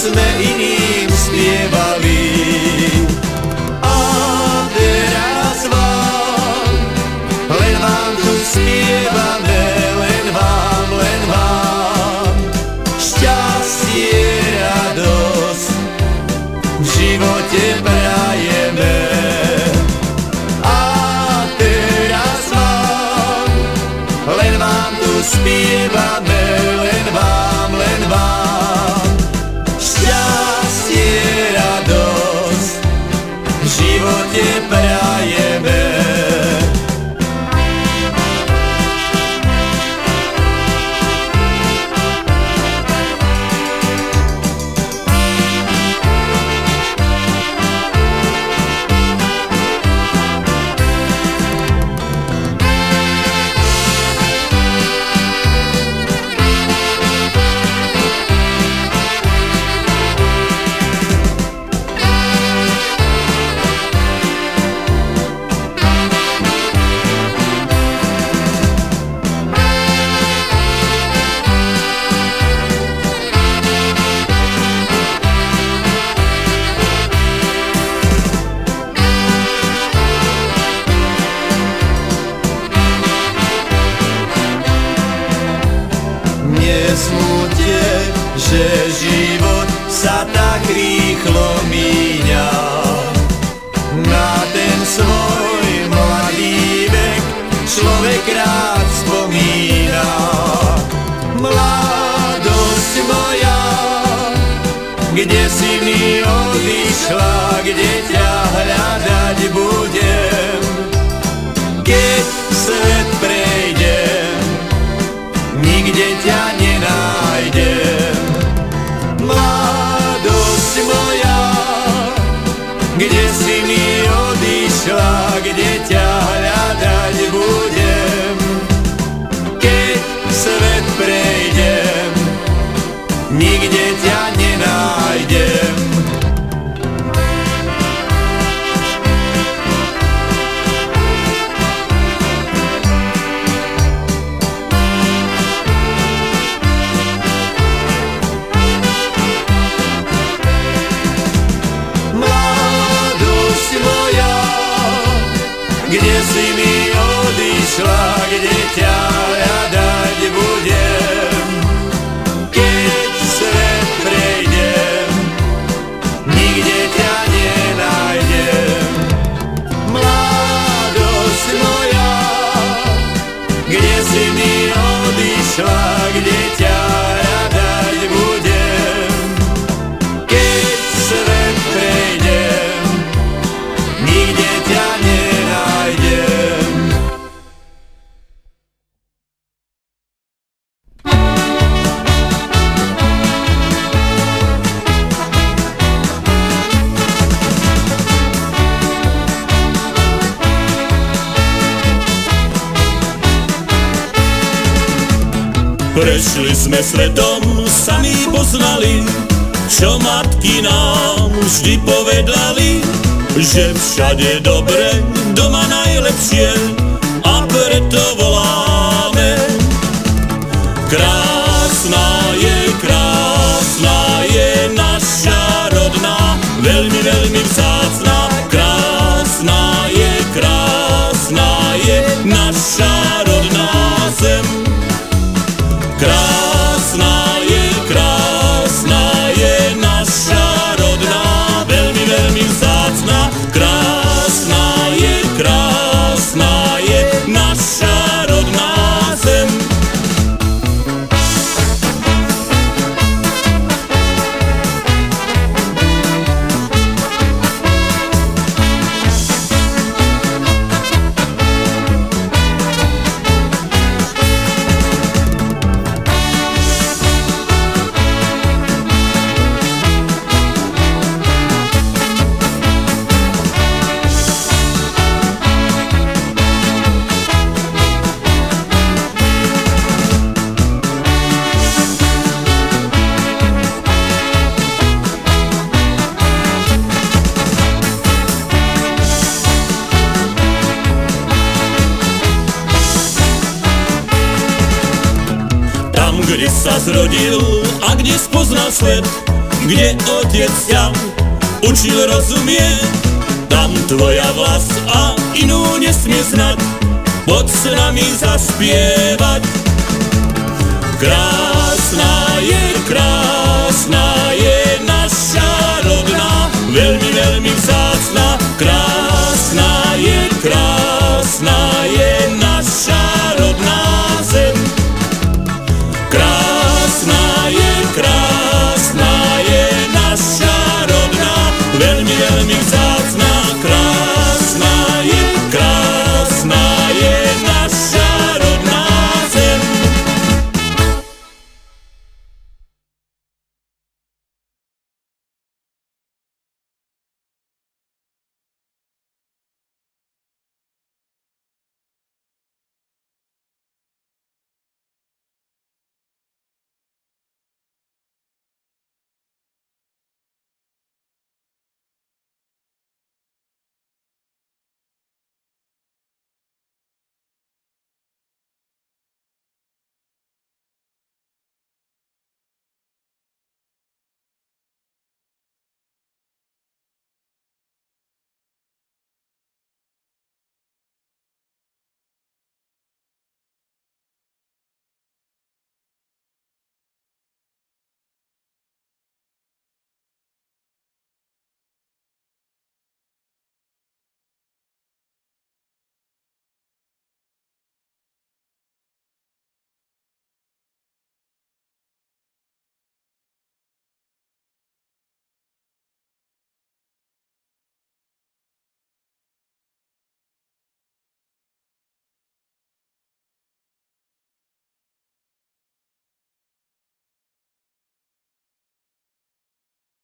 sme iným spievali. A teraz vám, len vám tu spievame, len vám, šťastie, radosť v živote prajeme. A teraz vám, len vám tu spievame, len vám, šťastie, radosť v živote prajeme. Nesmúte, že život sa tak rýchlo míňa. Na ten svoj mladý vek človek rád spomína. Mladosť moja, kde si mi odišla, kde ťa hľadať budem, keď svet prejdem, nikde ťa nenájdem. Mladosť moja, kde si mi odišla, kde ťa hľadať budem, keď svet prejdem, nikde ťa nenájdem. Kde si mi odišla, kde ťa hľadať budem, keď svet prejdem, nikde ťa nenájdem. Mladosť moja, kde si mi odišla, kde ťa hľadať budem, keď svet prejdem, nikde ťa nenájdem. Prešli sme svetom, sami poznali, čo matky nám vždy povedali, že všade dobre, doma najlepšie, a preto voláme. Krásna je naša rodná, veľmi, veľmi vzácna. Krásna je naša rodná zem. Krásna je naša rodná, veľmi, veľmi vzácna. Krásna je naša rodná zem. Kde sa zrodil a kde spoznal svet, kde otec ťa učil rozumieť. Tam tvoja vlast a inú nesmie znať, poď s nami zaspievať.